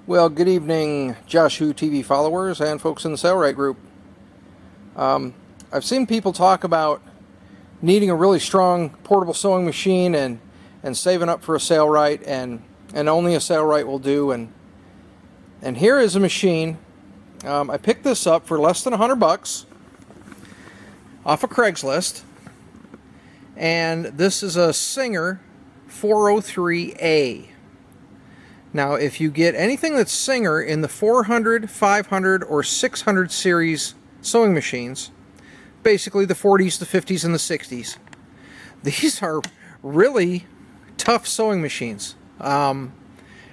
Well, good evening, Joshu TV followers and folks in the Sailrite group. I've seen people talk about needing a really strong portable sewing machine and saving up for a Sailrite, and only a Sailrite will do. And here is a machine. I picked this up for less than $100 off of Craigslist, and this is a Singer 403A. Now, if you get anything that's Singer in the 400, 500, or 600 series sewing machines, basically the 40s, the 50s, and the 60s, these are really tough sewing machines.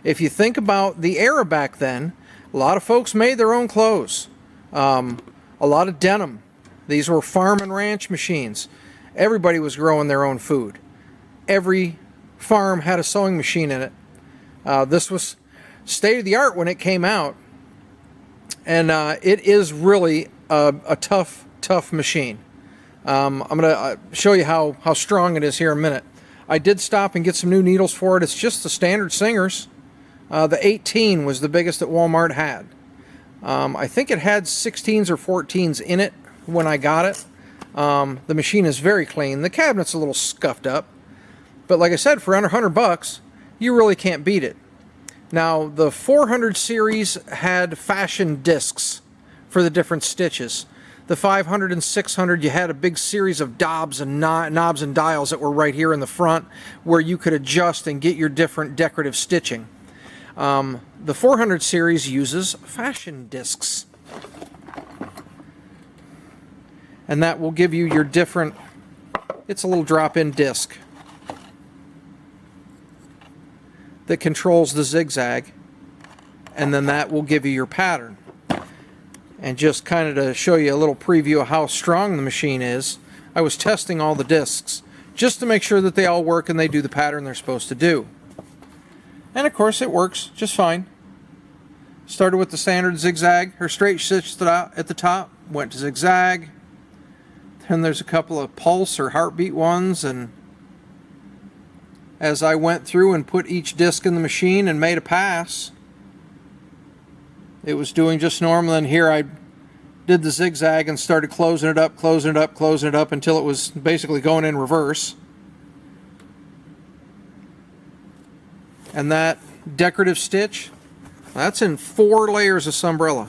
If you think about the era back then, a lot of folks made their own clothes. A lot of denim. These were farm and ranch machines. Everybody was growing their own food. Every farm had a sewing machine in it. This was state of the art when it came out, and it is really a tough machine. I'm going to show you how strong it is here in a minute. I did stop and get some new needles for it. It's just the standard Singers. The 18 was the biggest that Walmart had. I think it had 16s or 14s in it when I got it. The machine is very clean. The cabinet's a little scuffed up, but like I said, for under $100, you really can't beat it. Now, the 400 series had fashion discs for the different stitches. The 500 and 600, you had a big series of knobs and dials that were right here in the front where you could adjust and get your different decorative stitching. The 400 series uses fashion discs, and that will give you your different, it's a little drop-in disc that controls the zigzag, and then that will give you your pattern. And just kind of to show you a little preview of how strong the machine is, I was testing all the discs just to make sure that they all work and they do the pattern they're supposed to do. And of course it works just fine. Started with the standard zigzag or straight stitch at the top, went to zigzag, then there's a couple of pulse or heartbeat ones, and as I went through and put each disc in the machine and made a pass, it was doing just normal. And here I did the zigzag and started closing it up, closing it up, closing it up until it was basically going in reverse. And that decorative stitch, that's in 4 layers of Sunbrella.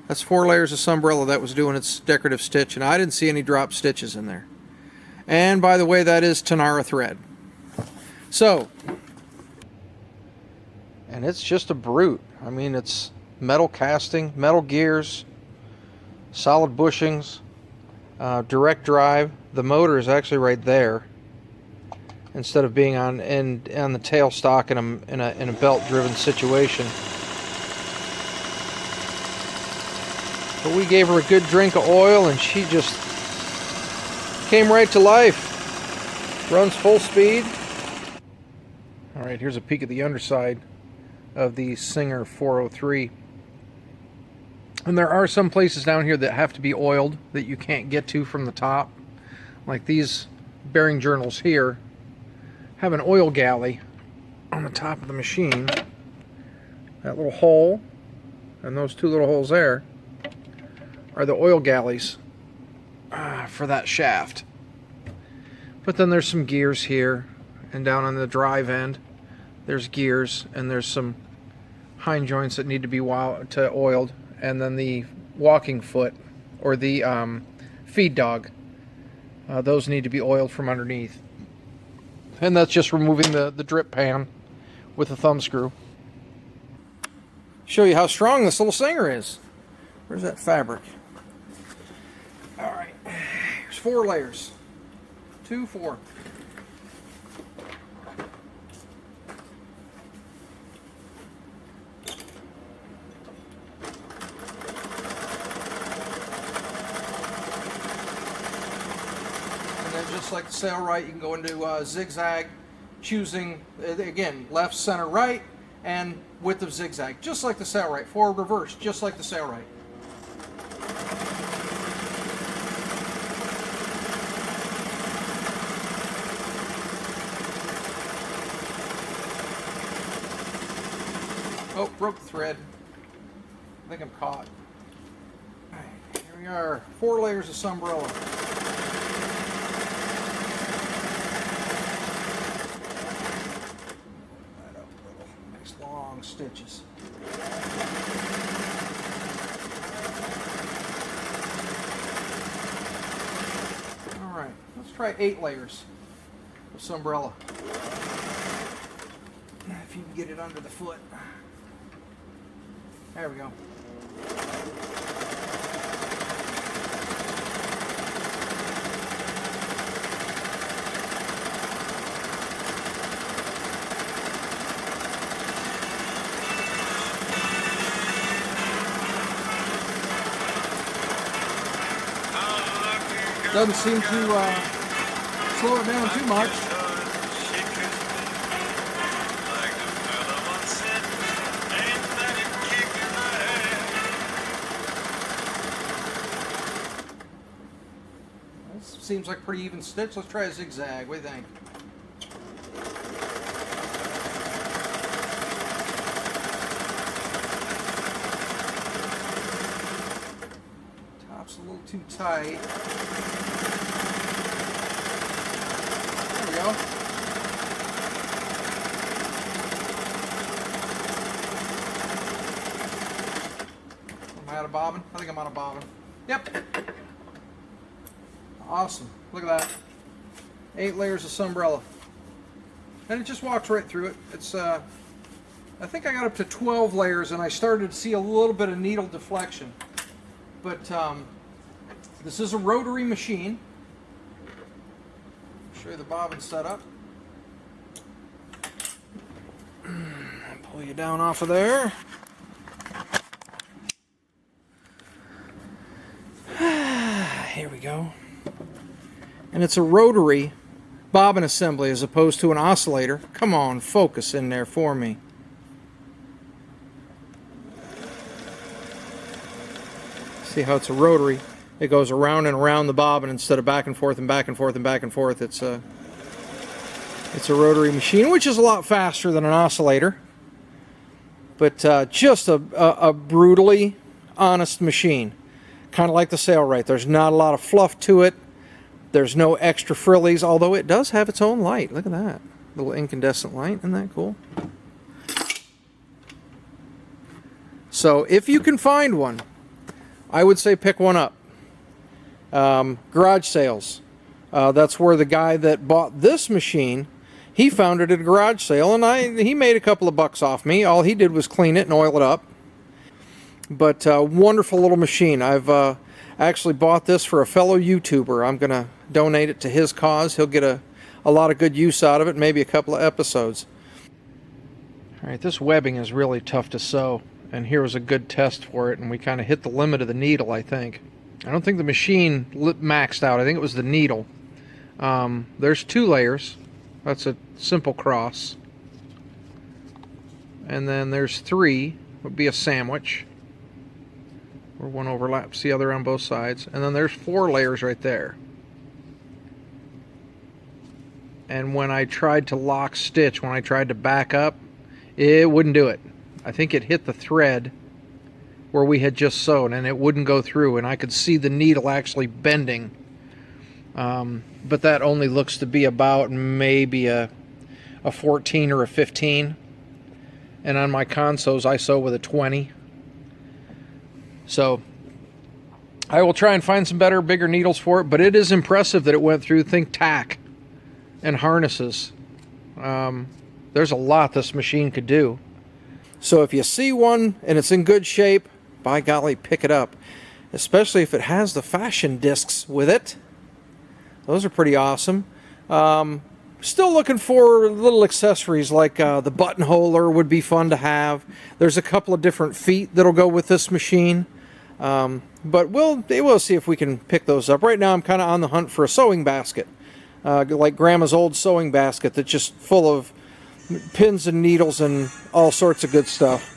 That's 4 layers of Sunbrella that was doing its decorative stitch, and I didn't see any drop stitches in there. And by the way, that is Tanara thread. So, and it's just a brute. I mean, it's metal casting, metal gears, solid bushings, direct drive. The motor is actually right there instead of being on the tail stock in a belt-driven situation. But we gave her a good drink of oil, and she just came right to life. Runs full speed. Alright, here's a peek at the underside of the Singer 403. And there are some places down here that have to be oiled that you can't get to from the top. Like these bearing journals here have an oil galley on the top of the machine. That little hole and those 2 little holes there are the oil galleys for that shaft. But then there's some gears here, and down on the drive end there's gears, and there's some hind joints that need to be oiled, and then the walking foot or the feed dog, those need to be oiled from underneath. And that's just removing the drip pan with a thumb screw. Show you how strong this little Singer is. Where's that fabric? Alright, here's 4 layers. 2, 4. And then just like the Sailrite, you can go into zigzag, choosing, again, left, center, right, and width of zigzag. Just like the Sailrite. Forward, reverse, just like the Sailrite. Oh, broke the thread. I think I'm caught. Here we are, 4 layers of Sunbrella. That up a little. Nice long stitches. All right, let's try 8 layers of Sunbrella. If you can get it under the foot. There we go. Doesn't seem to slow it down too much. This seems like a pretty even stitch. Let's try a zigzag. What do you think? Top's a little too tight. There we go. Am I out of bobbin? I think I'm out of bobbin. Yep. Awesome. Look at that. 8 layers of Sunbrella. And it just walks right through it. It's I think I got up to 12 layers and I started to see a little bit of needle deflection. But this is a rotary machine. I'll show you the bobbin setup. Pull you down off of there. Here we go. And it's a rotary bobbin assembly as opposed to an oscillator. Come on, focus in there for me. See how it's a rotary? It goes around and around the bobbin instead of back and forth and back and forth and back and forth. It's a rotary machine, which is a lot faster than an oscillator. But just a brutally honest machine. Kind of like the Sailrite. There's not a lot of fluff to it. There's no extra frillies, although it does have its own light. Look at that. Little incandescent light. Isn't that cool? So if you can find one, I would say pick one up. Garage sales. That's where the guy that bought this machine, he found it at a garage sale, and he made a couple of bucks off me. All he did was clean it and oil it up. But wonderful little machine. I've actually bought this for a fellow YouTuber. I'm going to donate it to his cause. He'll get a lot of good use out of it, maybe a couple of episodes. All right, this webbing is really tough to sew, and here was a good test for it, and we kind of hit the limit of the needle, I think. I don't think the machine maxed out. I think it was the needle. There's 2 layers. That's a simple cross. And then there's 3. Would be a sandwich, where one overlaps the other on both sides. And then there's 4 layers right there. And when I tried to lock stitch, when I tried to back up, it wouldn't do it. I think it hit the thread where we had just sewn, and it wouldn't go through, and I could see the needle actually bending. But that only looks to be about maybe a 14 or a 15. And on my consos, I sew with a 20. So I will try and find some better, bigger needles for it, but it is impressive that it went through. Think tack and harnesses. There's a lot this machine could do. So if you see one and it's in good shape, by golly, pick it up. Especially if it has the fashion discs with it. Those are pretty awesome. Still looking for little accessories like the buttonholer would be fun to have. There's a couple of different feet that'll go with this machine. But we'll see if we can pick those up. Right now I'm kind of on the hunt for a sewing basket. Like Grandma's old sewing basket that's just full of pins and needles and all sorts of good stuff.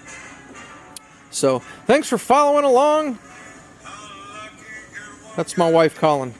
So thanks for following along. That's my wife calling.